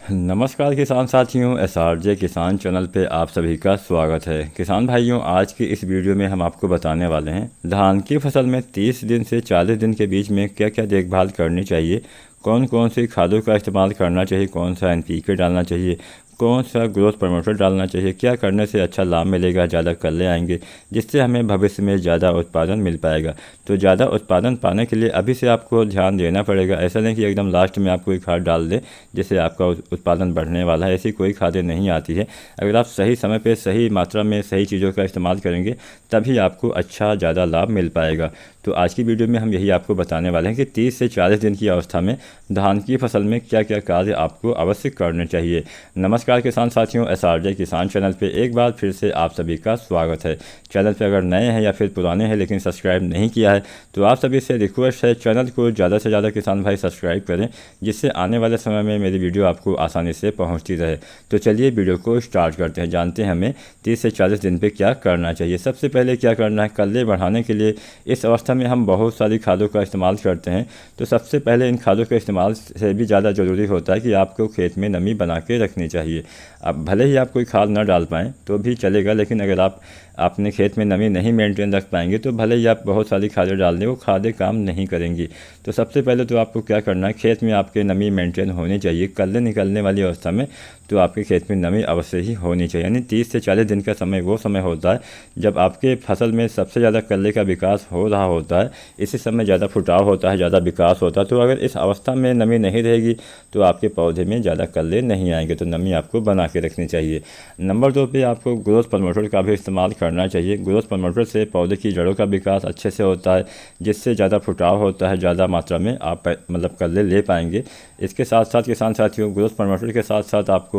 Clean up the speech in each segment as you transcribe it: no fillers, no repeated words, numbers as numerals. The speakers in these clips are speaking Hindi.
नमस्कार किसान साथियों, एसआरजे किसान चैनल पे आप सभी का स्वागत है। किसान भाइयों, आज की इस वीडियो में हम आपको बताने वाले हैं धान की फसल में 30 दिन से 40 दिन के बीच में क्या क्या देखभाल करनी चाहिए, कौन कौन सी खादों का इस्तेमाल करना चाहिए, कौन सा एनपीके डालना चाहिए, कौन सा ग्रोथ प्रमोटर डालना चाहिए, क्या करने से अच्छा लाभ मिलेगा, ज़्यादा कल्ले आएंगे जिससे हमें भविष्य में ज़्यादा उत्पादन मिल पाएगा। तो ज़्यादा उत्पादन पाने के लिए अभी से आपको ध्यान देना पड़ेगा। ऐसा नहीं कि एकदम लास्ट में आप कोई खाद डाल दें जिससे आपका उत्पादन बढ़ने वाला है। ऐसी कोई खादें नहीं आती है। अगर आप सही समय पर सही मात्रा में सही चीज़ों का इस्तेमाल करेंगे तभी आपको अच्छा ज़्यादा लाभ मिल पाएगा। तो आज की वीडियो में हम यही आपको बताने वाले हैं कि 30 से 40 दिन की अवस्था में धान की फसल में क्या क्या कार्य आपको अवश्य करने चाहिए। नमस्कार किसान साथियों, एसआरजे किसान चैनल पे एक बार फिर से आप सभी का स्वागत है। चैनल पे अगर नए हैं या फिर पुराने हैं लेकिन सब्सक्राइब नहीं किया है तो आप सभी से रिक्वेस्ट है चैनल को ज़्यादा से ज़्यादा किसान भाई सब्सक्राइब करें, जिससे आने वाले समय में मेरी वीडियो आपको आसानी से पहुँचती रहे। तो चलिए वीडियो को स्टार्ट करते हैं, जानते हैं हमें 30 से 40 दिन पर क्या करना चाहिए। सबसे पहले क्या करना है, कल्ले बढ़ाने के लिए इस अवस्था में हम बहुत सारी खादों का इस्तेमाल करते हैं। तो सबसे पहले इन खादों के इस्तेमाल से भी ज़्यादा ज़रूरी होता है कि आपको खेत में नमी बना के रखनी चाहिए। अब भले ही आप कोई खाद ना डाल पाएँ तो भी चलेगा, लेकिन अगर आप अपने खेत में नमी नहीं मेंटेन रख पाएंगे तो भले ही आप बहुत सारी खादें डाल दें, वो खादें काम नहीं करेंगी। तो सबसे पहले तो आपको क्या करना है, खेत में आपके नमी मेंटेन होनी चाहिए। कल्ले निकलने वाली अवस्था में तो आपके खेत में नमी अवश्य ही होनी चाहिए। यानी 30 से 40 दिन का समय वो समय होता है जब आपके फसल में सबसे ज़्यादा कल्ले का विकास हो रहा होता है। इसी समय ज़्यादा फुटाव होता है, ज़्यादा विकास होता है। तो अगर इस अवस्था में नमी नहीं रहेगी तो आपके पौधे में ज़्यादा कल्ले नहीं आएंगे। तो नमी आपको बना के रखनी चाहिए। नंबर 2 पे आपको ग्रोथ प्रमोटर का भी इस्तेमाल करना चाहिए। ग्रोथ प्रमोटर से पौधे की जड़ों का विकास अच्छे से होता है, जिससे ज़्यादा फुटाव होता है, ज़्यादा मात्रा में आप मतलब कल्ले ले पाएंगे। इसके साथ साथ किसान साथियों, ग्रोथ प्रमोटर के साथ साथ आपको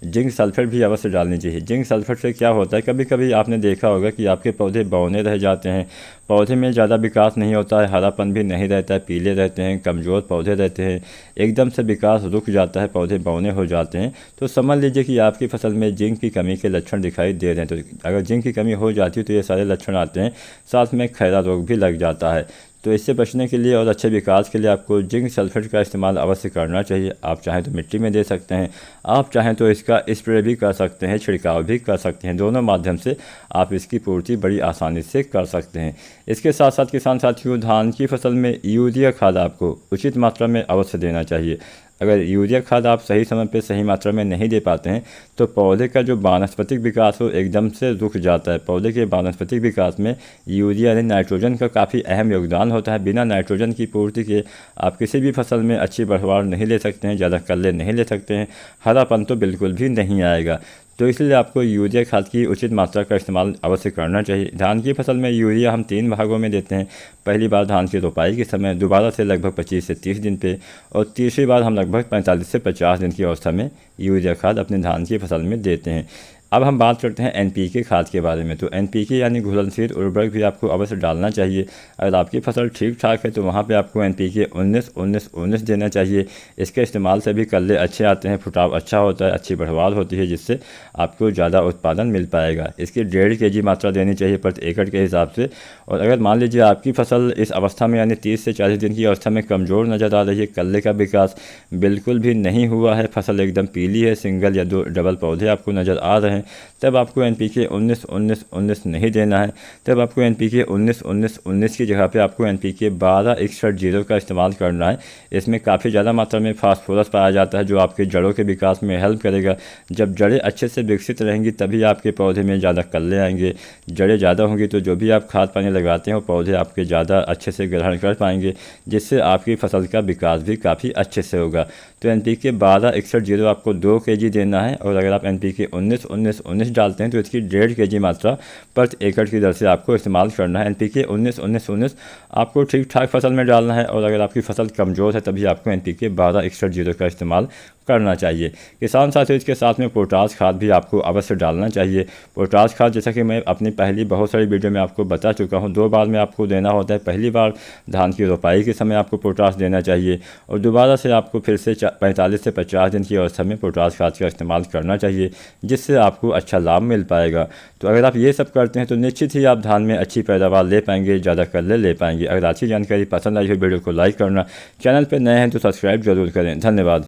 जिंक सल्फेट भी अवश्य डालनी चाहिए। जिंक सल्फेट से क्या होता है, कभी कभी आपने देखा होगा कि आपके पौधे बौने रह जाते हैं, पौधे में ज़्यादा विकास नहीं होता है, हरापन भी नहीं रहता है, पीले रहते हैं, कमज़ोर पौधे रहते हैं, एकदम से विकास रुक जाता है, पौधे बौने हो जाते हैं। तो समझ लीजिए कि आपकी फसल में जिंक की कमी के लक्षण दिखाई दे रहे हैं। तो अगर जिंक की कमी हो जाती है तो ये सारे लक्षण आते हैं, साथ में खैरा रोग भी लग जाता है। तो इससे बचने के लिए और अच्छे विकास के लिए आपको जिंक सल्फेट का इस्तेमाल अवश्य करना चाहिए। आप चाहें तो मिट्टी में दे सकते हैं, आप चाहें तो इसका स्प्रे भी कर सकते हैं, छिड़काव भी कर सकते हैं। दोनों माध्यम से आप इसकी पूर्ति बड़ी आसानी से कर सकते हैं। इसके साथ साथ किसान साथियों, धान की फसल में यूरिया खाद आपको उचित मात्रा में अवश्य देना चाहिए। अगर यूरिया खाद आप सही समय पे सही मात्रा में नहीं दे पाते हैं तो पौधे का जो वानस्पतिक विकास हो एकदम से रुक जाता है। पौधे के वानस्पतिक विकास में यूरिया यानी नाइट्रोजन का काफ़ी अहम योगदान होता है। बिना नाइट्रोजन की पूर्ति के आप किसी भी फसल में अच्छी पैदावार नहीं ले सकते हैं, ज़्यादा कल्ले नहीं ले सकते हैं, हरापन तो बिल्कुल भी नहीं आएगा। तो इसलिए आपको यूरिया खाद की उचित मात्रा का इस्तेमाल अवश्य करना चाहिए। धान की फसल में यूरिया हम 3 भागों में देते हैं। पहली बार धान की रोपाई के समय, दोबारा से लगभग 25 से 30 दिन पे, और तीसरी बार हम लगभग 45 से 50 दिन की अवस्था में यूरिया खाद अपने धान की फसल में देते हैं। अब हम बात करते हैं एनपीके खाद के बारे में। तो एनपीके यानी घुलनशील उर्वरक भी आपको अवश्य डालना चाहिए। अगर आपकी फसल ठीक ठाक है तो वहाँ पे आपको एनपीके 19-19-19 देना चाहिए। इसके इस्तेमाल से भी कल्ले अच्छे आते हैं, फुटाव अच्छा होता है, अच्छी बढ़वार होती है, जिससे आपको ज़्यादा उत्पादन मिल पाएगा। इसकी 1.5 kg मात्रा देनी चाहिए प्रति एकड़ के हिसाब से। और अगर मान लीजिए आपकी फसल इस अवस्था में यानी 30 से 40 दिन की अवस्था में कमज़ोर नज़र आ रही है, कल्ले का विकास बिल्कुल भी नहीं हुआ है, फसल एकदम पीली है, सिंगल या 2 डबल पौधे आपको नज़र आ रहे हैं, तब आपको एनपीके 19-19-19 नहीं देना है। तब आपको एनपीके 19-19-19 की जगह पे आपको एनपीके 12-61-0 का इस्तेमाल करना है। इसमें काफ़ी ज़्यादा मात्रा में फास्फोरस पाया जाता है जो आपके जड़ों के विकास में हेल्प करेगा। जब जड़ें अच्छे से विकसित रहेंगी तभी आपके पौधे में ज़्यादा कल्ले आएंगे। जड़ें ज़्यादा होंगी तो जो भी आप खाद पानी लगाते हैं वो पौधे आपके ज़्यादा अच्छे से ग्रहण कर पाएंगे, जिससे आपकी फसल का विकास भी काफ़ी अच्छे से होगा। तो एनपीके 12-61-0 आपको 2 kg देना है। और अगर आप एनपीके 19-19-19 डालते हैं तो इसकी 1.5 kg मात्रा प्रति एकड़ की दर से आपको इस्तेमाल करना है। एनपीके 19-19-19 आपको ठीक ठाक फसल में डालना है। और अगर आपकी फसल कमज़ोर है तभी आपको एनपीके 12-61-0 का इस्तेमाल करना चाहिए। किसान साथियों, इसके साथ में पोटाश खाद भी आपको अवश्य डालना चाहिए। पोटाश खाद जैसा कि मैं अपनी पहली बहुत सारी वीडियो में आपको बता चुका हूँ, 2 बार में आपको देना होता है। पहली बार धान की रोपाई के समय आपको पोटाश देना चाहिए और दोबारा से आपको फिर से 45 से 50 दिन की अवस्था में पोटाश खाद का इस्तेमाल करना चाहिए, जिससे आपको अच्छा लाभ मिल पाएगा। तो अगर आप ये सब करते हैं तो निश्चित ही आप धान में अच्छी पैदावार ले पाएंगे, ज़्यादा कल्ले ले पाएंगे। अगर अच्छी जानकारी पसंद आई हो वीडियो को लाइक करना, चैनल पर नए हैं तो सब्सक्राइब जरूर करें। धन्यवाद।